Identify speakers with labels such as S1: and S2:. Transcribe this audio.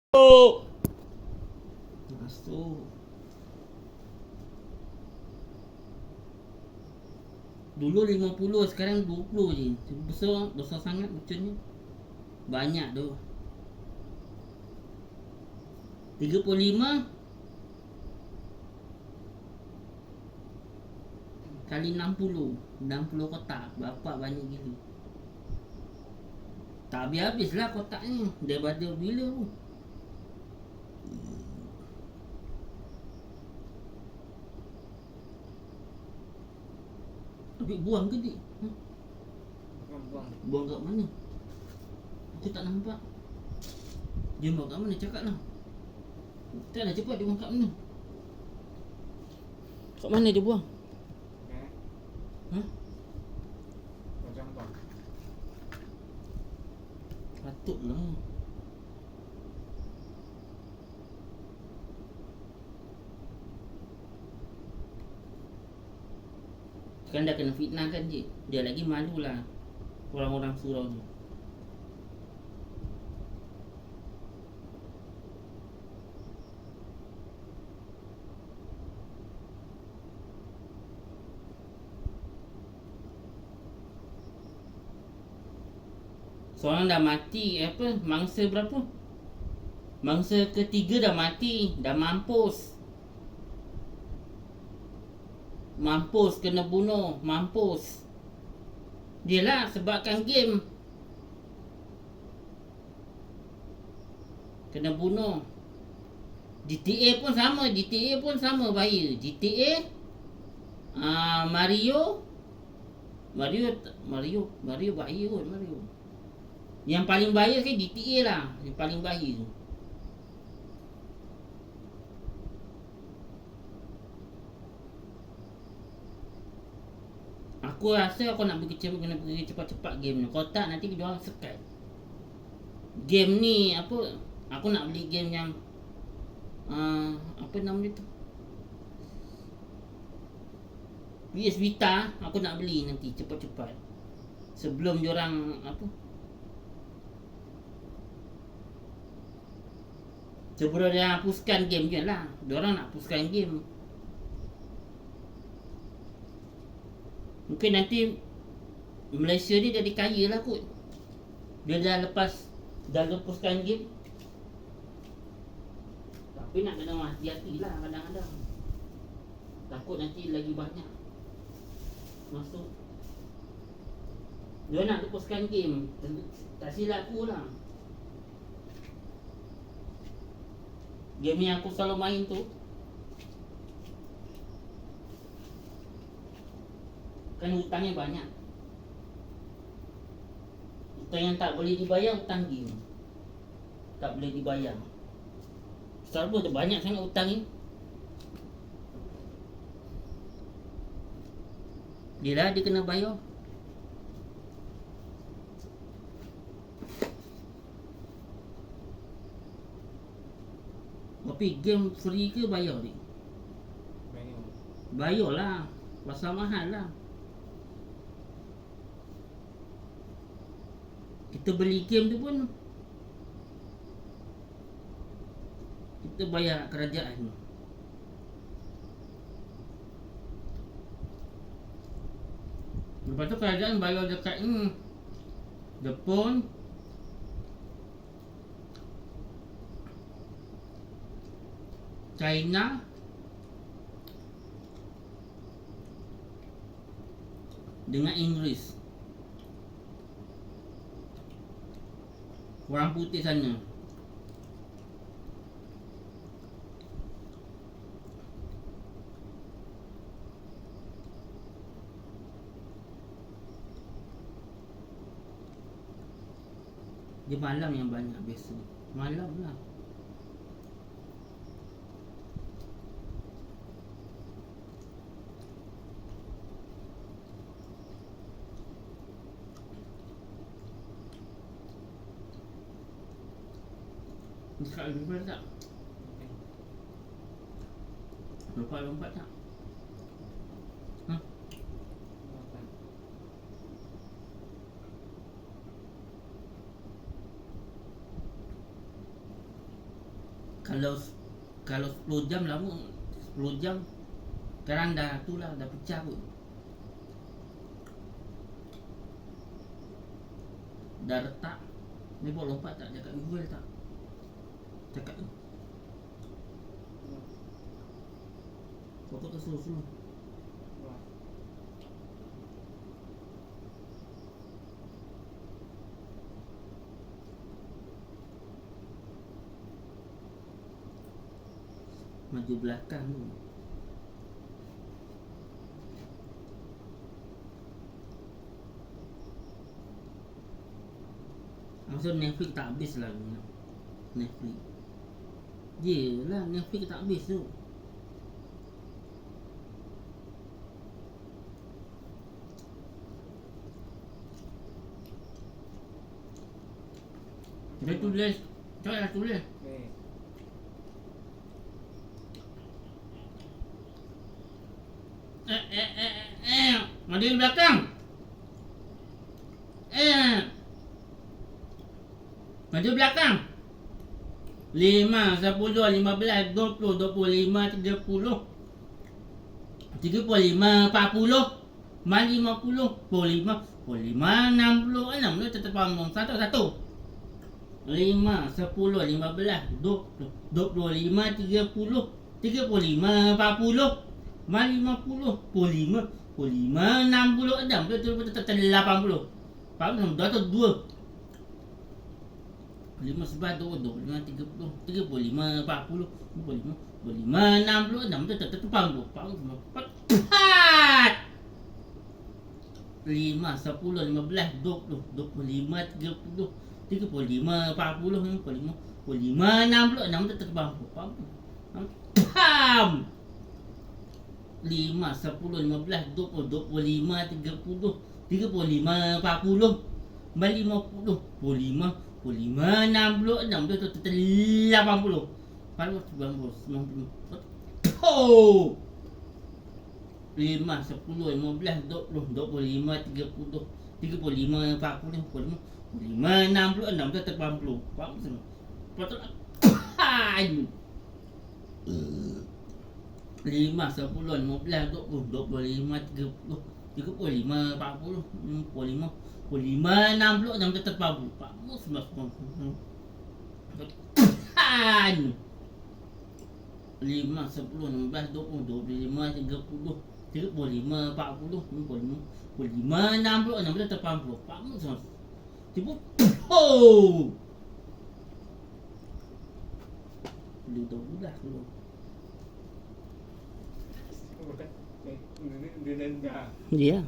S1: Oh, masuk. Dulu 50, sekarang 20 je. Besar, besar sangat macamnya. Banyak tu. 35 kali 60. 60 kotak. Bapak banyak gila. Tak habis-habis lah kotaknya. Daripada bila tu. Habis buang ke dik?
S2: Buang.
S1: Buang kat mana? Aku tak nampak. Dia buang kat mana? Cakap lah. Tak lah, cepat dia buang kat mana? Kat mana dia buang? Ha?
S2: Macam bang.
S1: Patutlah. Sekarang dah kena fitnah kan je. Dia lagi malu lah orang-orang surau tu. Seorang dah mati. Mangsa berapa? Mangsa ketiga dah mati. Dah mampus. Mampus, kena bunuh. Mampus. Dia lah sebabkan game. Kena bunuh. GTA pun sama bahaya. GTA, Mario bahaya kot. Mario yang paling bahaya kan GTA lah. Yang paling bahaya. Aku rasa aku nak kena pergi cepat-cepat game ni. Kalau tak nanti dia orang sekat. Game ni apa? Aku nak beli game yang apa nama dia tu? PS Vita. Aku nak beli nanti cepat-cepat. Sebelum dia orang apa? Sebelum dia hapuskan game je lah. Dia orang nak hapuskan game. Mungkin nanti Malaysia ni jadi kaya lah kot. Dia dah lepaskan game. Tapi nak kena hati-hati lah kadang-kadang. Takut nanti lagi banyak masuk. Dia nak lepaskan game. Tak silap aku lah. Game yang aku selalu main tu kan hutangnya banyak. Hutang yang tak boleh dibayar, hutang game. Tak boleh dibayar. Selalu ada banyak sangat hutang ni. Dia kena bayar. Tapi game free ke bayar ni? Bayar lah. Pasal mahal lah. Kita beli game tu pun kita bayar kerajaan. Lepas tu kerajaan bayar dekat Jepun, China, dengan Inggeris. Orang putih sana. Dia malam yang banyak biasa. Malam lah. Sekarang lompat tak? Lompat tak? Kalau 10 jam lama, 10 jam sekarang dah tu lah, dah pecah pun. Dah retak. Ni buat lompat tak cakap Google tak? Cakap tu. Pokok tu suruh.
S2: Wah.
S1: Maju belakang tu. Maksud Netflix tak habis lah ni. Netflix. Yelah, Netflix tak habis tu. Dia tulis. Coba lah tulis.
S2: Ni.
S1: Maju belakang. Maju belakang. 5, 10, 15, 20, 25, 30, 35, 40, mal 50, 45, 60, 60, tetap panggung satu. 5, 10, 15, 20, 25, 30, 35, 40, mal 50, 45, 60, 80. Faham tak? 2. 5, 11, 12, 25, 30, 35, 40, 45, 60, tetap panggung. Faham semua? 5, 10, 15, 20, 25, 30, 35, 40, 45, 60, tetap panggung. Faham? 5, 10, 15, 20, 25, 30, 35, 40, 45, 50, 60, 80. Faham? 90. Oh! 5, 10, 15, 20, 25, 30, 35, 40, 45, 60, tetap 80. Faham semua? Betul tak? 5, 10, 15, 20, 25, 30, 35, 40, 45, 60, tetap 80. Faham semua? 5, 10, 16, 20, 25, 30, 35, 40, 45, 60, tetap 80. Faham semua? Tipu. Oh! Budak dulu.
S2: Dia dah.
S1: Ya.